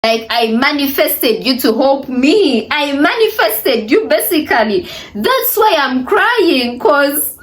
Like, I manifested you to help me. I manifested you, basically. That's why I'm crying, cause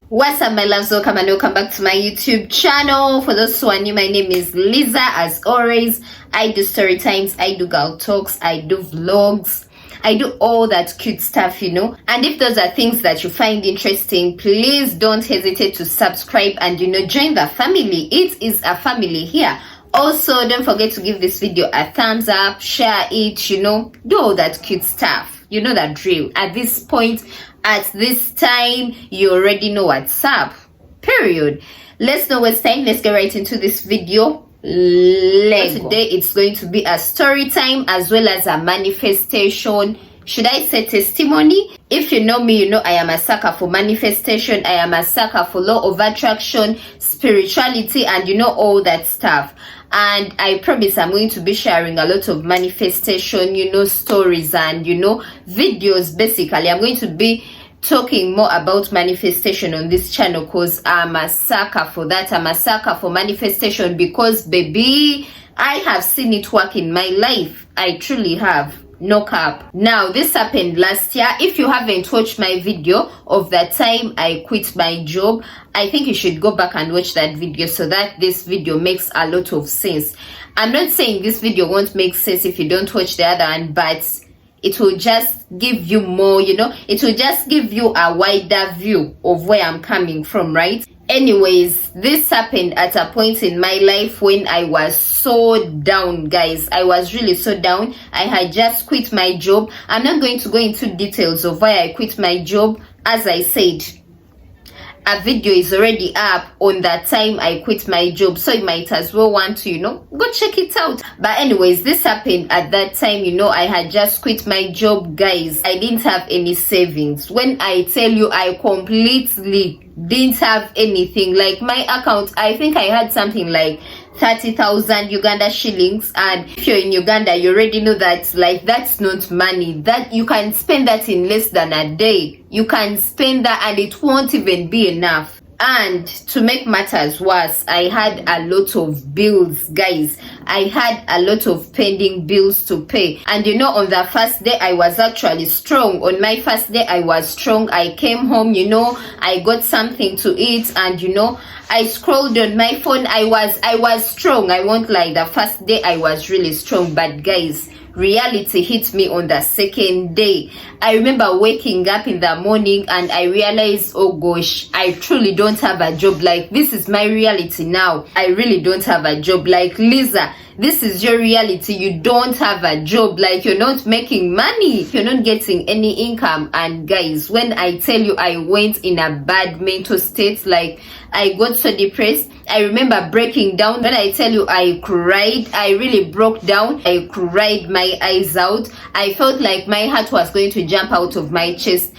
what's up, my loves? Welcome and welcome back to my YouTube channel. For those who are new, my name is Liza. As always, I do story times, I do girl talks, I do vlogs, I do all that cute stuff, you know. And if those are things that you find interesting, please don't hesitate to subscribe and, you know, join the family. It is a family here. Also, don't forget to give this video a thumbs up, share it, you know, do all that cute stuff. You know that drill. At this point, at this time, you already know what's up. Period. Let's not waste time. Let's get right into this video. Today, it's going to be a story time as well as a manifestation. Should I say testimony? If you know me, you know I am a sucker for manifestation. I am a sucker for law of attraction, spirituality, and you know all that stuff. And I promise I'm going to be sharing a lot of manifestation, you know, stories and, you know, videos. Basically, I'm going to be talking more about manifestation on this channel because I'm a sucker for that. I'm a sucker for manifestation because, baby, I have seen it work in my life. I truly have. No cap. Now, this happened last year. If you haven't watched my video of that time I quit my job, I think you should go back and watch that video so that this video makes a lot of sense. I'm not saying this video won't make sense if you don't watch the other one, but it will just give you more, you know, it will just give you a wider view of where I'm coming from, right? Anyways, this happened at a point in my life when I was so down, guys. I was really so down. I had just quit my job. I'm not going to go into details of why I quit my job. As I said, a video is already up on that time I quit my job, so you might as well want to, you know, go check it out. But anyways, this happened at that time, you know, I had just quit my job, guys. I didn't have any savings. When I tell you, I completely didn't have anything. Like, my account, I think I had something like 30,000 Uganda shillings, and if you're in Uganda, you already know that, like, that's not money that you can spend that in less than a day. You can spend that and it won't even be enough. And to make matters worse, I had a lot of bills, guys. I had a lot of pending bills to pay. And you know, on the first day, I was actually strong. On my first day, I was strong. I came home, you know, I got something to eat, and you know, I scrolled on my phone. I was strong. I won't lie. The first day, I was really strong. But guys, reality hit me on the second day. I remember waking up in the morning and I realized, oh gosh, I truly don't have a job. Like, this is my reality now. I really don't have a job. Like, Liza, this is your reality. You don't have a job. Like, you're not making money, you're not getting any income. And guys, when I tell you, I went in a bad mental state. Like, I got so depressed. I remember breaking down. When I tell you, I cried. I really broke down. I cried my eyes out. I felt like my heart was going to jump out of my chest.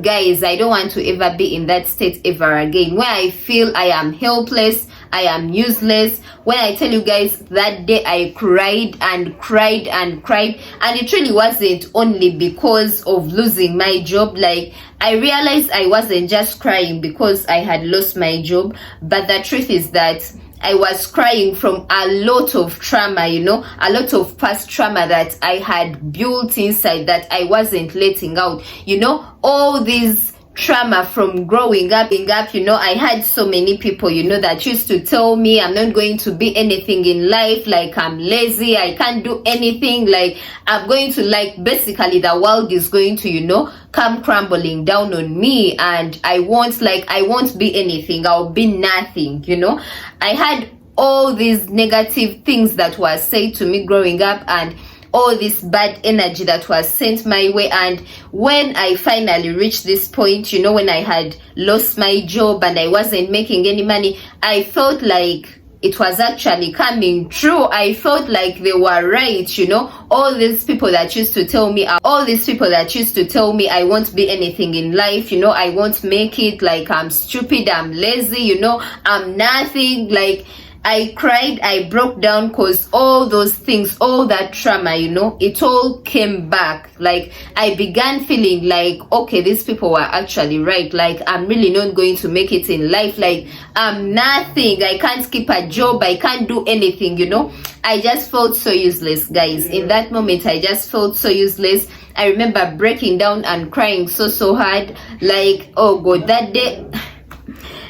Guys, I don't want to ever be in that state ever again, where I feel I am helpless, I am useless. When I tell you guys, that day I cried and cried and cried, and it really wasn't only because of losing my job. Like, I realized I wasn't just crying because I had lost my job, but the truth is that I was crying from a lot of trauma, you know, a lot of past trauma that I had built inside that I wasn't letting out, you know, all these trauma from growing up, you know. I had so many people, you know, that used to tell me I'm not going to be anything in life, like I'm lazy, I can't do anything, like I'm going to, like, basically the world is going to, you know, come crumbling down on me, and I won't be anything, I'll be nothing, you know. I had all these negative things that were said to me growing up, and all this bad energy that was sent my way. And when I finally reached this point, you know, when I had lost my job and I wasn't making any money, I felt like it was actually coming true. I felt like they were right, you know. All these people that used to tell me, I won't be anything in life, you know, I won't make it, like I'm stupid, I'm lazy, you know, I'm nothing, like I cried, I broke down, because all those things, all that trauma, it all came back. Like, I began feeling like, okay, these people were actually right. Like, I'm really not going to make it in life. Like, I'm nothing. I can't keep a job. I can't do anything, I just felt so useless, guys. In that moment, I just felt so useless. I remember breaking down and crying so hard. Like, oh God, that day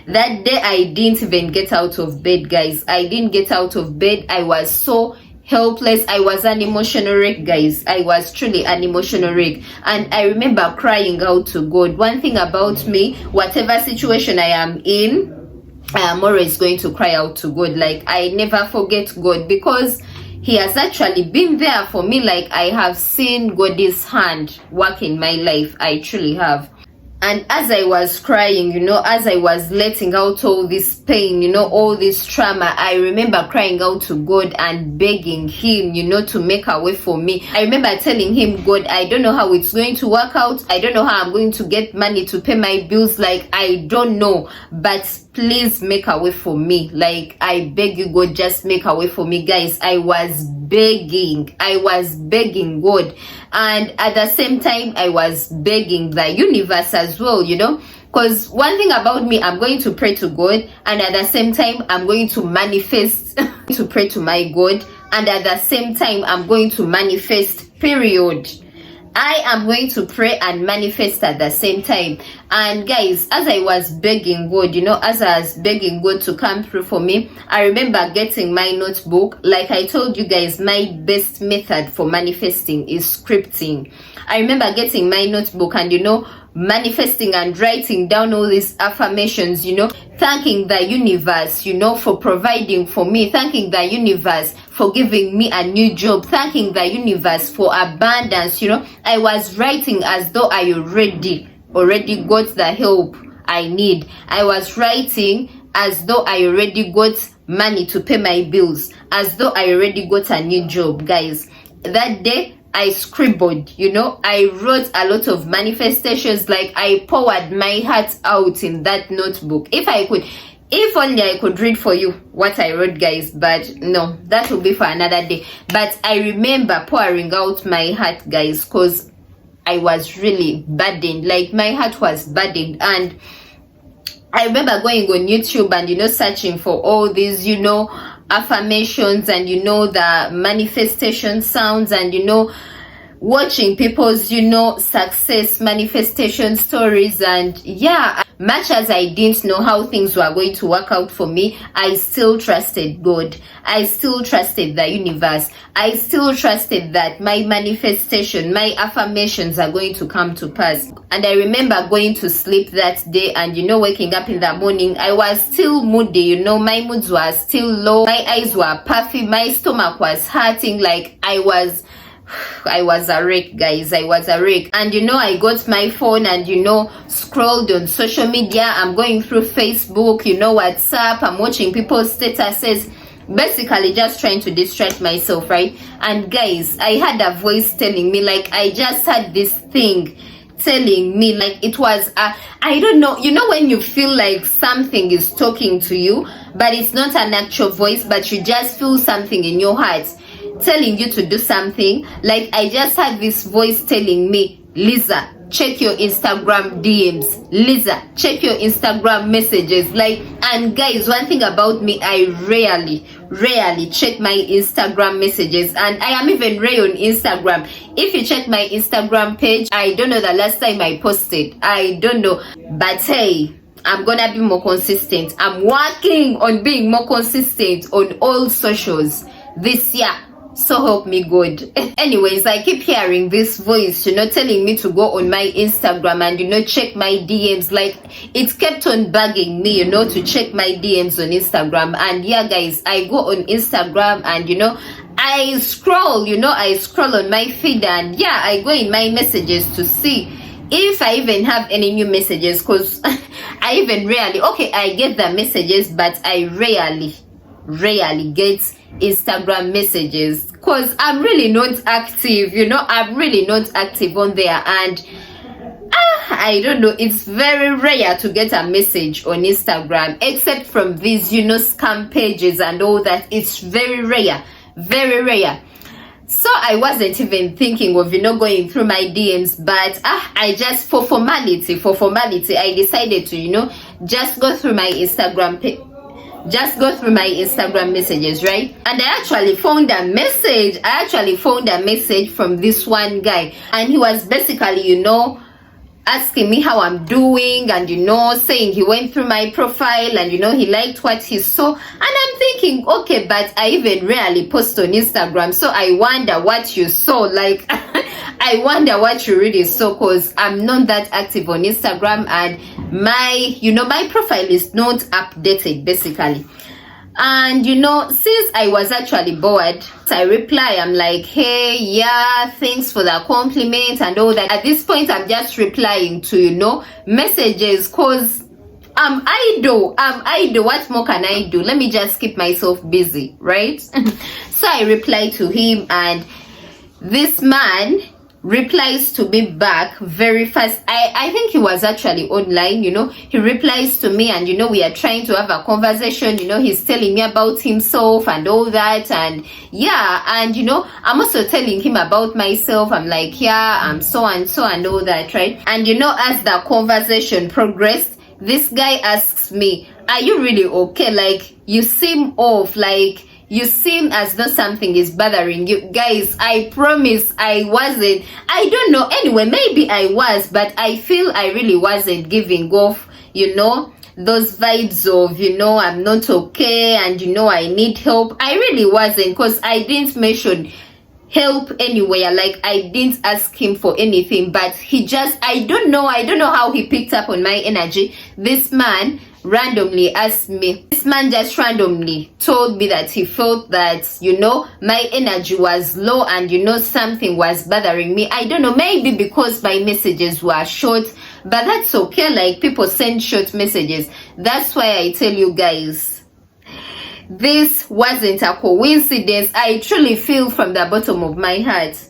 I didn't even get out of bed, guys. I didn't get out of bed. I was so helpless. I was an emotional wreck, guys. I was truly an emotional wreck. And I remember crying out to God. One thing about me, whatever situation I am in, I am always going to cry out to God. Like, I never forget God, because he has actually been there for me. Like, I have seen God's hand work in my life. I truly have. And as I was crying, as I was letting out all this pain, all this trauma, I remember crying out to God and begging him, to make a way for me. I remember telling him, God, I don't know how it's going to work out. I don't know how I'm going to get money to pay my bills. Like, I don't know, but please make a way for me. Like, I beg you, God, just make a way for me, guys. I was begging God, and at the same time I was begging the universe as well, because one thing about me, I'm going to pray to God, and at the same time I'm going to manifest to pray to my God, and at the same time I'm going to manifest, period. I am going to pray and manifest at the same time. And guys, as I was begging God, as I was begging God to come through for me, I remember getting my notebook. Like I told you guys, my best method for manifesting is scripting. I remember getting my notebook and manifesting and writing down all these affirmations, thanking the universe, for providing for me, thanking the universe for giving me a new job, thanking the universe for abundance. I was writing as though I already got the help I need. I was writing as though I already got money to pay my bills, as though I already got a new job, guys. That day I scribbled, I wrote a lot of manifestations. Like, I poured my heart out in that notebook. If only I could read for you what I wrote, guys, but no, that will be for another day. But I remember pouring out my heart, guys, because I was really burdened. Like, my heart was burdened. And I remember going on YouTube and searching for all these affirmations and the manifestation sounds, and watching people's success manifestation stories. And yeah, much as I didn't know how things were going to work out for me, I still trusted God. I still trusted the universe. I still trusted that my manifestation, my affirmations are going to come to pass. And I remember going to sleep that day and waking up in the morning, I was still moody. My moods were still low, my eyes were puffy, my stomach was hurting. Like, I was a wreck, guys. I was a wreck. And I got my phone and scrolled on social media. I'm going through Facebook, WhatsApp. I'm watching people's statuses, basically just trying to distract myself, right? And guys, I had a voice telling me, like, I just had this thing telling me, like, it was I don't know, when you feel like something is talking to you, but it's not an actual voice, but you just feel something in your heart telling you to do something. Like, I just had this voice telling me, Lisa, check your Instagram DMs. Lisa, check your Instagram messages. Like, and guys, one thing about me, I rarely check my Instagram messages, and I am even rare on Instagram. If you check my Instagram page, I don't know the last time I posted. I don't know, but hey, I'm gonna be more consistent. I'm working on being more consistent on all socials this year. So help me God. Anyways, I keep hearing this voice, telling me to go on my Instagram and, check my DMs. Like, it kept on bugging me, to check my DMs on Instagram. And yeah, guys, I go on Instagram and, I scroll on my feed, and yeah, I go in my messages to see if I even have any new messages, because I even rarely, I get the messages, but I rarely get Instagram messages, because I'm really not active, I'm really not active on there. And I don't know, it's very rare to get a message on Instagram, except from these, scam pages and all that. It's very rare, very rare. So I wasn't even thinking of, going through my DMs, but I just, for formality, I decided to, just go through my Instagram messages, right? And I actually found a message from this one guy, and he was basically, asking me how I'm doing, and saying he went through my profile and he liked what he saw. And I'm thinking, okay, but I even rarely post on Instagram, so I wonder what you saw. Like I wonder what you really saw, because I'm not that active on Instagram, and my profile is not updated basically. And since I was actually bored, I reply, I'm like, hey, yeah, thanks for the compliment and all that. At this point, I'm just replying to messages, because I'm idle. What more can I do? Let me just keep myself busy, right? So I reply to him, and this man replies to me back very fast. I think he was actually online. He replies to me, and we are trying to have a conversation. He's telling me about himself and all that, and yeah, and I'm also telling him about myself. I'm like, yeah, I'm so and so and all that, right? And as the conversation progressed, this guy asks me, are you really okay? Like, you seem off, like you seem as though something is bothering you. Guys, I promise I wasn't. I don't know. Anyway, maybe I was, but I feel I really wasn't giving off, those vibes of, I'm not okay, and I need help. I really wasn't, because I didn't mention help anywhere. Like, I didn't ask him for anything, but he just, I don't know how he picked up on my energy. This man randomly asked me, this man just randomly told me that he felt that my energy was low, and something was bothering me. I don't know, maybe because my messages were short, but that's okay. Like, people send short messages. That's why I tell you guys, this wasn't a coincidence. I truly feel from the bottom of my heart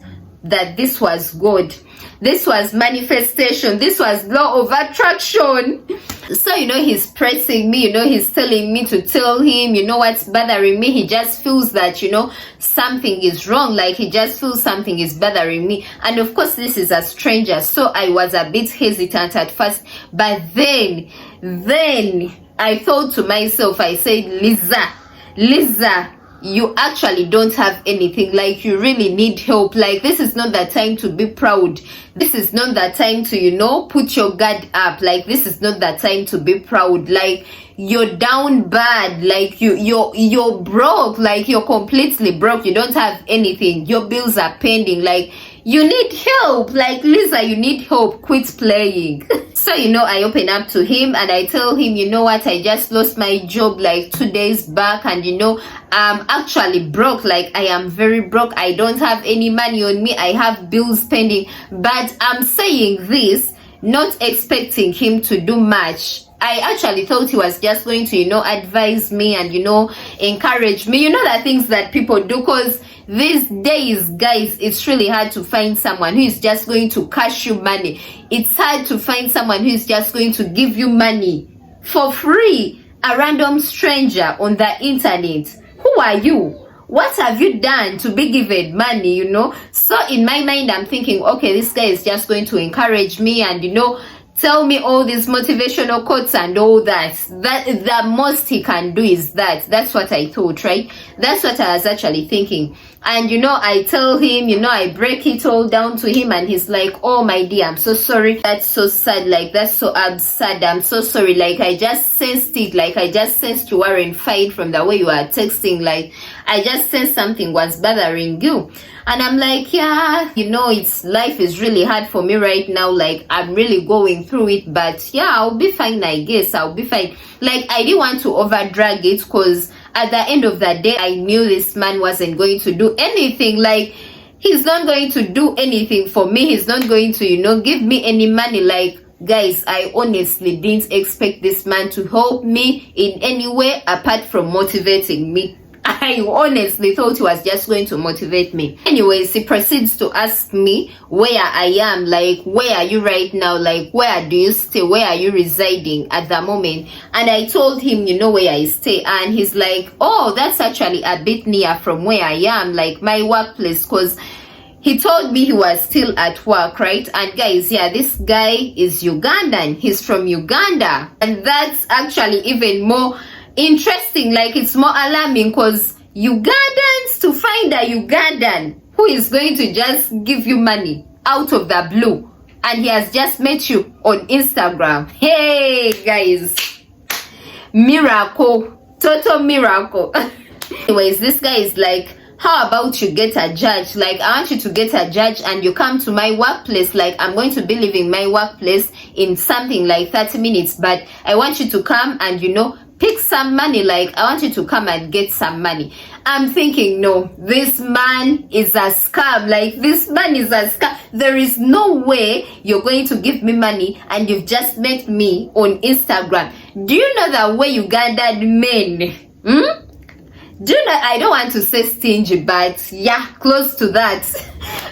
that this was God. This was manifestation. This was law of attraction. So, he's pressing me, he's telling me to tell him, what's bothering me. He just feels that, something is wrong. Like, he just feels something is bothering me. And of course, this is a stranger. So I was a bit hesitant at first. But then I thought to myself, I said, Liza, you actually don't have anything. Like, you really need help. Like, this is not the time to be proud. This is not the time to put your guard up. Like, this is not the time to be proud. Like, you're down bad. Like, you're broke. Like, you're completely broke. You don't have anything. Your bills are pending. Like, you need help. Like, Liza, you need help. Quit playing. So, I open up to him, and I tell him, what, I just lost my job like 2 days back, and I'm actually broke. Like, I am very broke. I don't have any money on me. I have bills pending. But I'm saying this not expecting him to do much. I actually thought he was just going to, advise me and, encourage me. The things that people do, because these days, guys, it's really hard to find someone who is just going to cash you money. It's hard to find someone who is just going to give you money for free. A random stranger on the internet. Who are you? What have you done to be given money, So in my mind, I'm thinking, okay, this guy is just going to encourage me and, tell me all these motivational quotes and all that. The most he can do is that. That's what I thought, right? That's what I was actually thinking. And I tell him, I break it all down to him, and he's like, oh my dear, I'm so sorry. That's so sad. Like, that's so absurd. I'm so sorry. Like, I just sensed it. Like, I just sensed you weren't fine from the way you are texting. Like, I just sensed something was bothering you. And I'm like, yeah, life is really hard for me right now. Like, I'm really going through it, but yeah, I'll be fine. I guess I'll be fine. Like, I didn't want to overdrag it, because at the end of the day, I knew this man wasn't going to do anything. Like, he's not going to do anything for me. He's not going to, give me any money. Like, guys, I honestly didn't expect this man to help me in any way apart from motivating me. I honestly thought he was just going to motivate me. Anyways, he proceeds to ask me where I am, like, where are you right now? Like, where do you stay? Where are you residing at the moment? And I told him, you know, where I stay. And he's like, oh, that's actually a bit near from where I am, like my workplace, because he told me he was still at work, right? And guys, yeah, this guy is Ugandan. He's from Uganda. And that's actually even more interesting. Like, it's more alarming, because Ugandans, to find a Ugandan who is going to just give you money out of the blue, and he has just met you on Instagram. Hey, guys. Miracle. Total miracle. Anyways, this guy is like, how about you get a judge? Like, I want you to get a judge and you come to my workplace. Like, I'm going to be leaving my workplace in something like 30 minutes, but I want you to come and, you know, pick some money. Like, I want you to come and get some money. I'm thinking, no, this man is a scam. Like, this man is a scam. There is no way you're going to give me money and you've just met me on Instagram. Do you know that way Ugandan men, do you know, I don't want to say stingy, but yeah, close to that.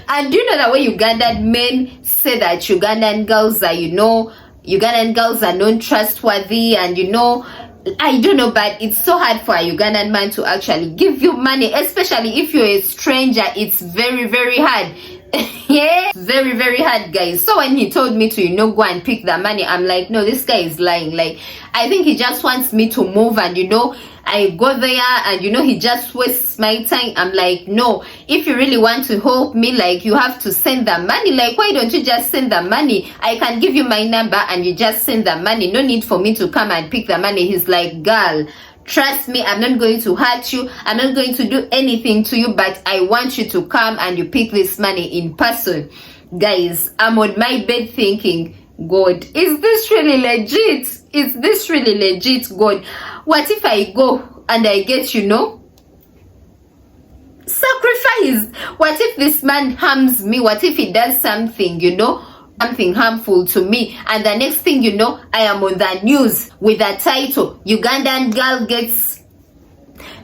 And do you know that way Ugandan men say that Ugandan girls are, you know, Ugandan girls are non-trustworthy, and, you know, I don't know, but it's so hard for a Ugandan man to actually give you money, especially if you're a stranger. It's very, very hard. Yeah, very, very hard, guys. So when he told me to, you know, go and pick the money, I'm like, no, this guy is lying. Like, I think he just wants me to move, and, you know, I go there and, you know, he just wastes my time. I'm like, no, if you really want to help me, like, you have to send the money. Like, why don't you just send the money? I can give you my number and you just send the money. No need for me to come and pick the money. He's like, girl, trust me, I'm not going to hurt you. I'm not going to do anything to you, but I want you to come and you pick this money in person. Guys, I'm on my bed thinking, God, is this really legit? Is this really legit, God? What if I go and I get, you know, sacrifice? What if this man harms me? What if he does something, you know, something harmful to me, and the next thing you know, I am on the news with a title, Ugandan girl gets,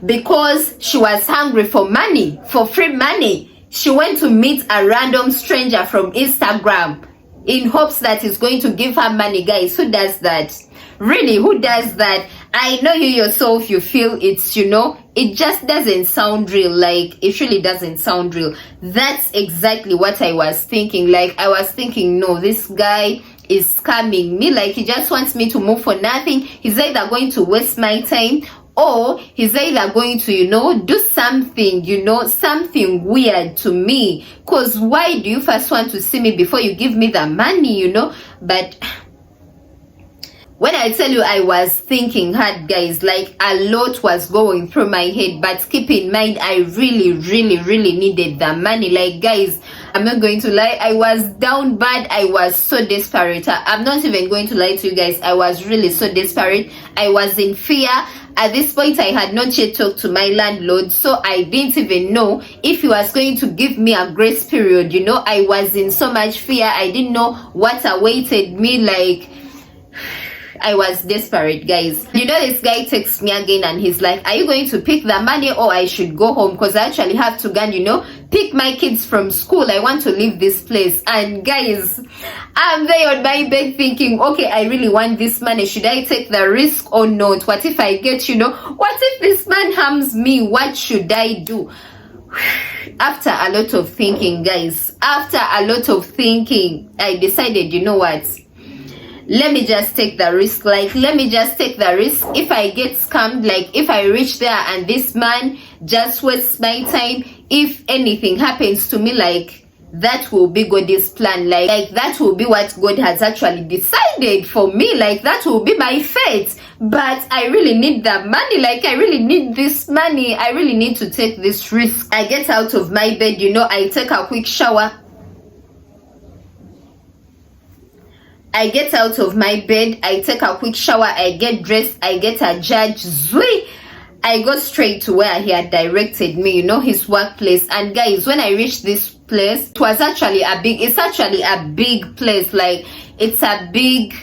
because she was hungry for money, for free money, she went to meet a random stranger from Instagram in hopes that he's going to give her money. Guys, who does that? Really, who does that? I know you yourself, you feel it's, you know, it just doesn't sound real. Like, it really doesn't sound real. That's exactly what I was thinking. Like, I was thinking, no, this guy is scamming me. Like, he just wants me to move for nothing. He's either going to waste my time, or he's either going to, you know, do something, you know, something weird to me. Because why do you first want to see me before you give me the money, you know? But when I tell you I was thinking hard, guys, like, a lot was going through my head. But keep in mind, I really, really, really needed the money. Like, guys, I'm not going to lie, I was down bad. I was so desperate. I'm not even going to lie to you guys. I was really so desperate. I was in fear. At this point, I had not yet talked to my landlord, so I didn't even know if he was going to give me a grace period. You know, I was in so much fear. I didn't know what awaited me. Like, I was desperate, guys. You know, this guy texts me again and he's like, are you going to pick the money or I should go home? Because I actually have to go and, you know, pick my kids from school. I want to leave this place. And guys, I'm there on my bed thinking, okay, I really want this money. Should I take the risk or not? What if I get, you know, what if this man harms me? What should I do? After a lot of thinking, guys, after a lot of thinking, I decided, you know what? Let me just take the risk. Like, let me just take the risk. If I get scammed, like, if I reach there and this man just wastes my time, if anything happens to me, like, that will be God's plan. Like that will be what God has actually decided for me. Like, that will be my fate. But I really need the money. Like, I really need this money. I really need to take this risk. I get out of my bed, you know, I take a quick shower. I get out of my bed, I take a quick shower, I get dressed, I get a judge, I go straight to where he had directed me, you know, his workplace. And guys, when I reached this place, it's actually a big place. Like, it's a big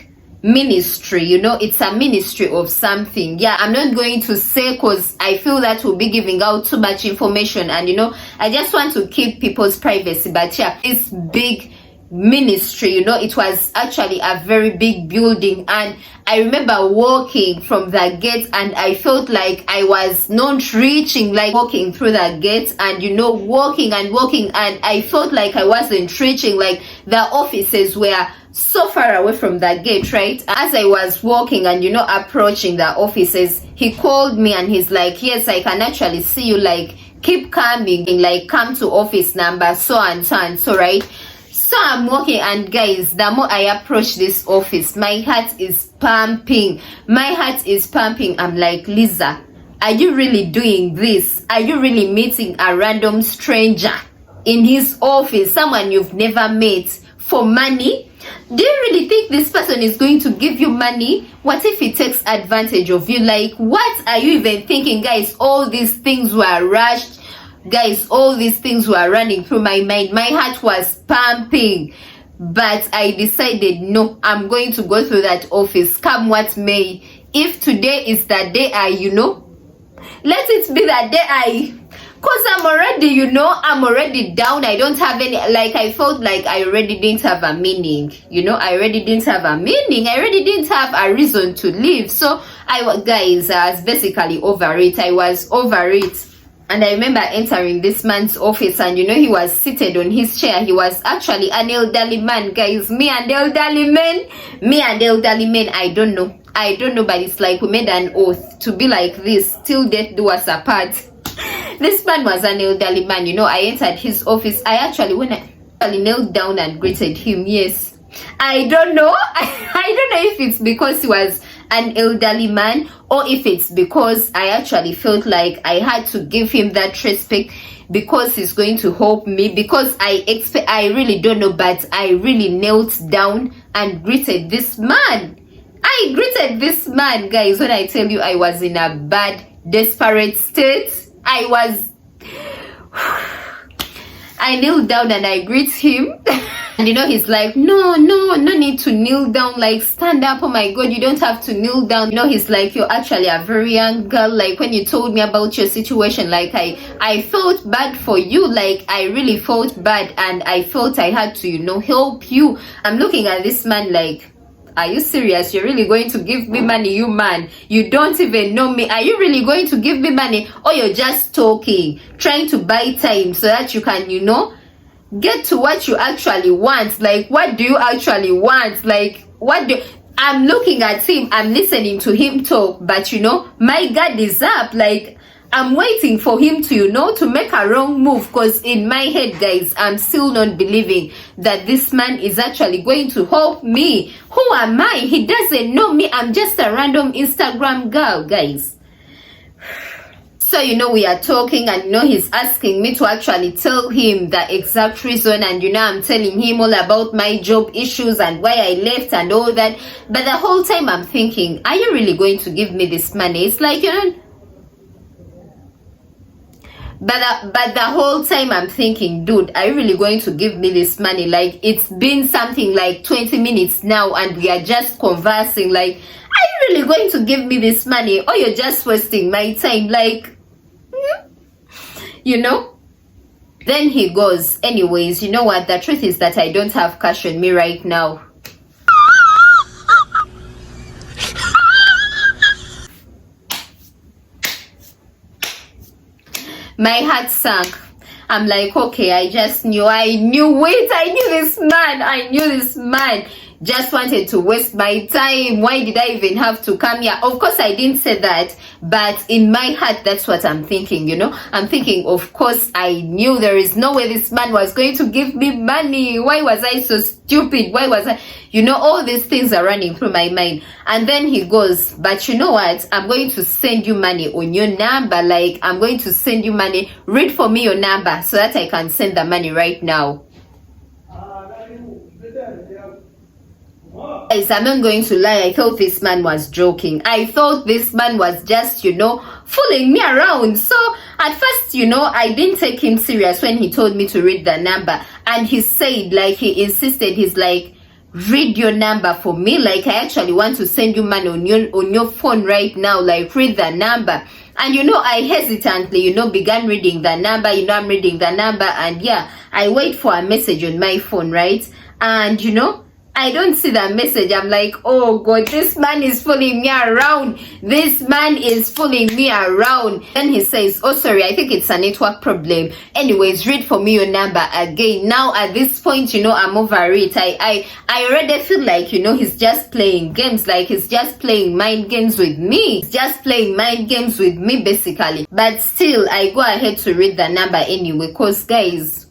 ministry, you know, it's a ministry of something. Yeah, I'm not going to say because I feel that will be giving out too much information, and you know, I just want to keep people's privacy. But yeah, it's big ministry, you know, it was actually a very big building, and I remember walking from the gate and I felt like I was not reaching, like walking through the gate and you know, walking and I felt like I wasn't reaching, like the offices were so far away from the gate, right? As I was walking and you know, approaching the offices, he called me and he's like, yes, I can actually see you, like keep coming, like come to office number so and so and so, right? So I'm walking, and guys, the more I approach this office, my heart is pumping. I'm like, Lisa, are you really doing this? Are you really meeting a random stranger in his office, someone you've never met, for money? Do you really think this person is going to give you money? What if he takes advantage of you? Like, what are you even thinking? Guys, all these things were rushed. Guys, all these things were running through my mind. My heart was pumping, but I decided, no, I'm going to go through that office, come what may. If today is the day you know, let it be the day because I'm already, you know, I'm already down. I don't have any, like, I felt like I already didn't have a meaning, you know, I already didn't have a reason to live. So guys, I was basically over it. I was over it. And I remember entering this man's office, and you know, he was seated on his chair. He was actually an elderly man, guys. Me and elderly men, I don't know, but it's like we made an oath to be like this till death do us apart. This man was an elderly man, you know. I entered his office. When I knelt down and greeted him, yes, I don't know. I don't know if it's because he was an elderly man, or if it's because I actually felt like I had to give him that respect because he's going to help me, because I really don't know, but I really knelt down and greeted this man. Guys, when I tell you I was in a bad, desperate state. I kneel down and I greet him. And you know, he's like, no need to kneel down, like stand up. Oh my god, you don't have to kneel down. You know, he's like, you're actually a very young girl. Like, when you told me about your situation, like I felt bad for you. Like, I really felt bad, and I felt I had to, you know, help you. I'm looking at this man like, are you serious? You're really going to give me money, you man? You don't even know me. Are you really going to give me money? Or you're just talking, trying to buy time so that you can, you know, get to what you actually want? Like, what do you actually want? Like, I'm looking at him, I'm listening to him talk, but you know, my guard is up. Like, I'm waiting for him to, you know, to make a wrong move, because in my head, guys, I'm still not believing that this man is actually going to help me. Who am I? He doesn't know me. I'm just a random Instagram girl, guys. So, you know, we are talking, and you know, he's asking me to actually tell him the exact reason, and you know, I'm telling him all about my job issues and why I left and all that. But the whole time I'm thinking, are you really going to give me this money? It's like, you know, but the whole time I'm thinking, dude, are you really going to give me this money? Like, it's been something like 20 minutes now and we are just conversing. Like, are you really going to give me this money, or you're just wasting my time? Like, you know? Then he goes, anyways, you know what, the truth is that I don't have cash on me right now. My heart sank. I'm like, okay, I knew this man just wanted to waste my time. Why did I even have to come here? Of course, I didn't say that, but in my heart, that's what I'm thinking, you know. I'm thinking, of course, I knew there is no way this man was going to give me money. Why was I so stupid? Why was I, you know, all these things are running through my mind. And then he goes, but you know what? I'm going to send you money on your number. Like, I'm going to send you money. Read for me your number so that I can send the money right now. Guys, I'm not going to lie, I thought this man was joking. I thought this man was just, you know, fooling me around. So at first, you know, I didn't take him serious when he told me to read the number. And he said, like, he insisted, he's like, read your number for me. Like, I actually want to send you money on your phone right now. Like, read the number. And I hesitantly began reading the number. I'm reading the number, and yeah, I wait for a message on my phone, right? And I don't see that message. I'm like, oh God, this man is fooling me around. This man is fooling me around. Then he says, oh sorry, I think it's a network problem. Anyways, read for me your number again. Now at this point, I'm over it. I already feel like, he's just playing games. Like, he's just playing mind games with me. He's just playing mind games with me, basically. But still, I go ahead to read the number anyway. Because guys,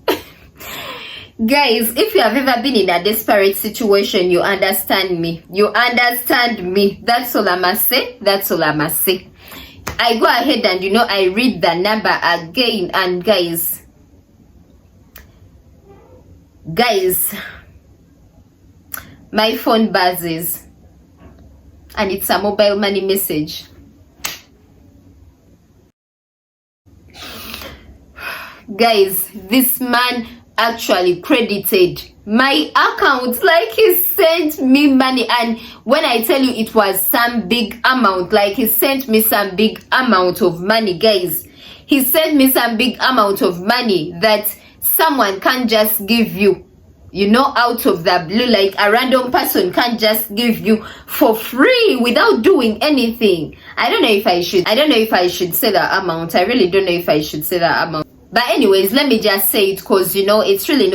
if you have ever been in a desperate situation, you understand me. That's all I must say. I go ahead and I read the number again, and guys, my phone buzzes, and it's a mobile money message. Guys, this man actually credited my account. Like, he sent me money, and when I tell you it was some big amount, like, he sent me some big amount of money, guys. He sent me some big amount of money that someone can't just give you, out of the blue. Like, a random person can't just give you for free without doing anything. I don't know if I should say that amount. I really don't know if I should say that amount. But anyways, let me just say it, because it's really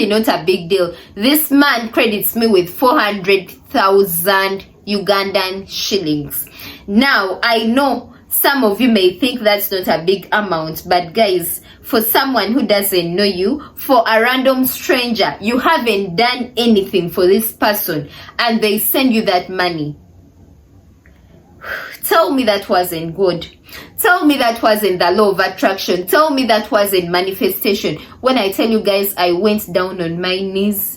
not a big deal. This man credits me with 400,000 Ugandan shillings. Now, I know some of you may think that's not a big amount, but guys, for someone who doesn't know you, for a random stranger, you haven't done anything for this person, and they send you that money. Tell me that wasn't good. Tell me that wasn't the law of attraction. Tell me that wasn't manifestation. When I tell you guys, I went down on my knees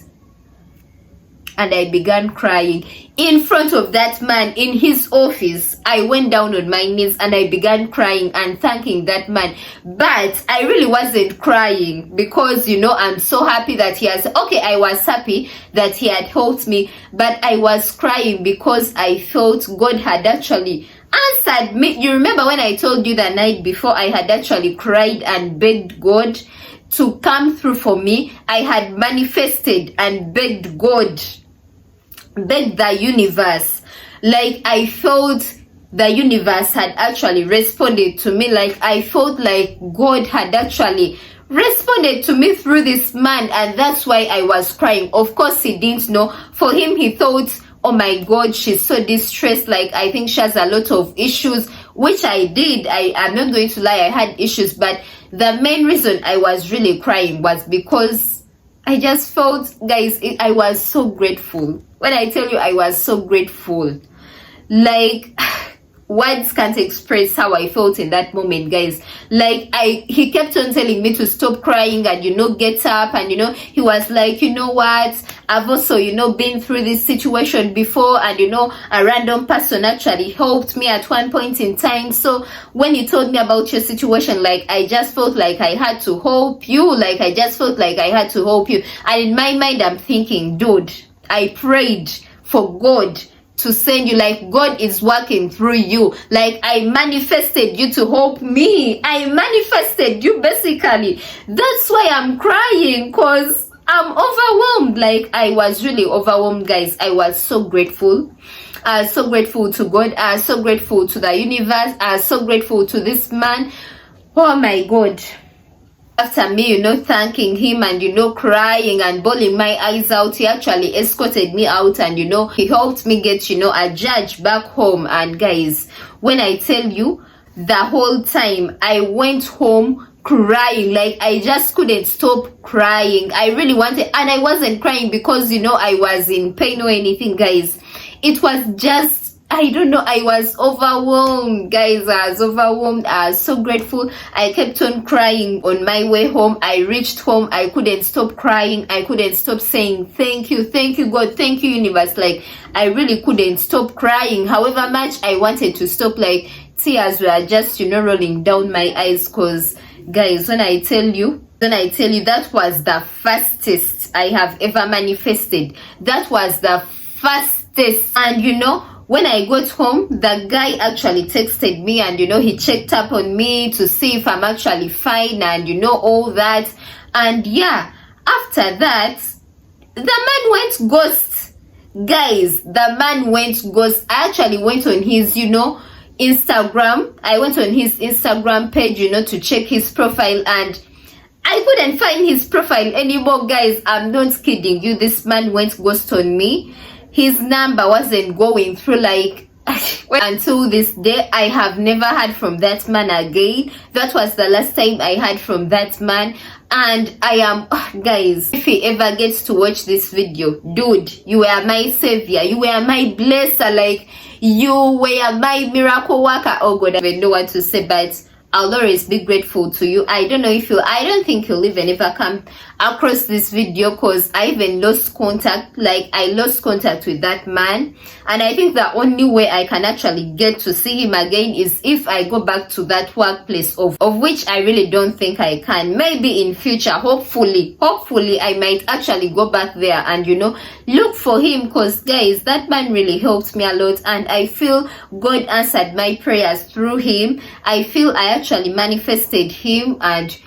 and I began crying in front of that man in his office. I went down on my knees and I began crying and thanking that man. But I really wasn't crying because I'm so happy that I was happy that he had helped me, but I was crying because I felt God had actually answered me. You remember when I told you the night before, I had actually cried and begged God to come through for me. I had manifested and begged God, begged the universe. Like, I felt the universe had actually responded to me. Like, I felt like God had actually responded to me through this man, and that's why I was crying. Of course, he didn't know. For him, he thought, oh my God, she's so distressed. Like, I think she has a lot of issues, which I did. I'm not going to lie, I had issues, but the main reason I was really crying was because I just felt, guys, I was so grateful. When I tell you I was so grateful, like, words can't express how I felt in that moment, guys. Like, he kept on telling me to stop crying and get up, and he was like, what, I've also been through this situation before, and a random person actually helped me at one point in time. So when you told me about your situation, like, I just felt like I had to help you. Like, I just felt like I had to help you. And in my mind, I'm thinking, dude, I prayed for God to send you. Like, God is working through you. Like, I manifested you to help me. I manifested you, basically. That's why I'm crying, because I'm overwhelmed. Like, I was really overwhelmed, guys. I was so grateful. So grateful to God. So grateful to the universe. So grateful to this man. Oh my God. After me, thanking him and, crying and bawling my eyes out, he actually escorted me out, and, he helped me get, a judge back home. And guys, when I tell you, the whole time I went home crying. Like, I just couldn't stop crying. I really wanted, and I wasn't crying because, I was in pain or anything, guys. It was just, I don't know, I was overwhelmed, guys. I was overwhelmed. I was so grateful. I kept on crying on my way home. I reached home. I couldn't stop crying. I couldn't stop saying thank you God, thank you universe. Like, I really couldn't stop crying. However much I wanted to stop, like, tears were just rolling down my eyes. Because guys, when I tell you, Then I tell you, that was the fastest I have ever manifested. That was the fastest. And you know, when I got home, the guy actually texted me, and you know, he checked up on me to see if I'm actually fine, and you know, all that. And yeah, after that, the man went ghost. Guys, the man went ghost. I actually went on his, you know, Instagram. I went on his Instagram page, you know, to check his profile, and I couldn't find his profile anymore. Guys, I'm not kidding you. This man went ghost on me. His number wasn't going through, like, until this day. I have never heard from that man again. That was the last time I heard from that man. And I am, guys, if he ever gets to watch this video, dude, you were my savior, you were my blesser, like, you were my miracle worker. Oh God, I don't know what to say, but I'll always be grateful to you. I don't know if you, I don't think you'll even ever come across this video, because I even lost contact. Like, I lost contact with that man, and I think the only way I can actually get to see him again is if I go back to that workplace, of which I really don't think I can. Maybe in future, hopefully I might actually go back there and, you know, look for him, because guys, that man really helped me a lot, and I feel God answered my prayers through him. I feel I actually manifested him. And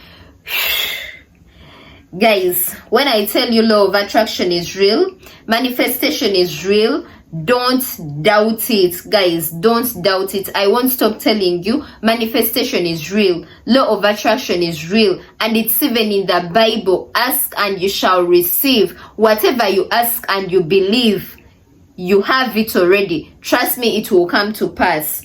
guys, when I tell you law of attraction is real, manifestation is real, don't doubt it. Guys, don't doubt it. I won't stop telling you, manifestation is real, law of attraction is real, and it's even in the Bible. Ask and you shall receive. Whatever you ask and you believe, you have it already. Trust me, it will come to pass.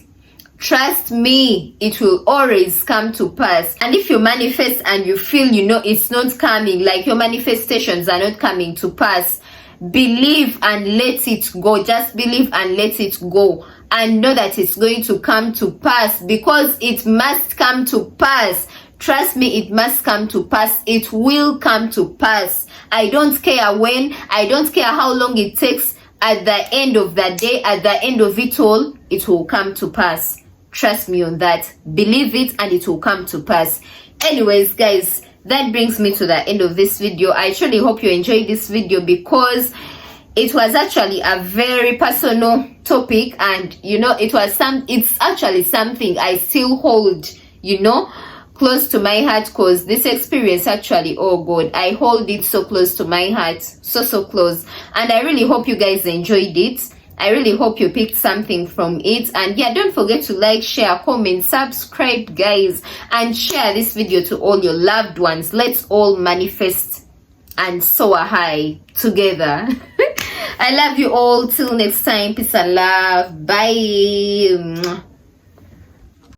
Trust me, it will always come to pass. And if you manifest and you feel, you know, it's not coming, like your manifestations are not coming to pass, believe and let it go. Just believe and let it go, and know that it's going to come to pass, because it must come to pass. Trust me, it must come to pass. It will come to pass. I don't care when, I don't care how long it takes. At the end of the day, at the end of it all, it will come to pass. Trust me on that. Believe it and it will come to pass. Anyways, guys, that brings me to the end of this video. I truly hope you enjoyed this video, because it was actually a very personal topic, and you know, it's actually something I still hold, you know, close to my heart, because this experience actually, oh God, I hold it so close to my heart, so close. And I really hope you guys enjoyed it. I really hope you picked something from it. And yeah, don't forget to like, share, comment, subscribe, guys, and share this video to all your loved ones. Let's all manifest and soar high together. I love you all. Till next time, peace and love. Bye.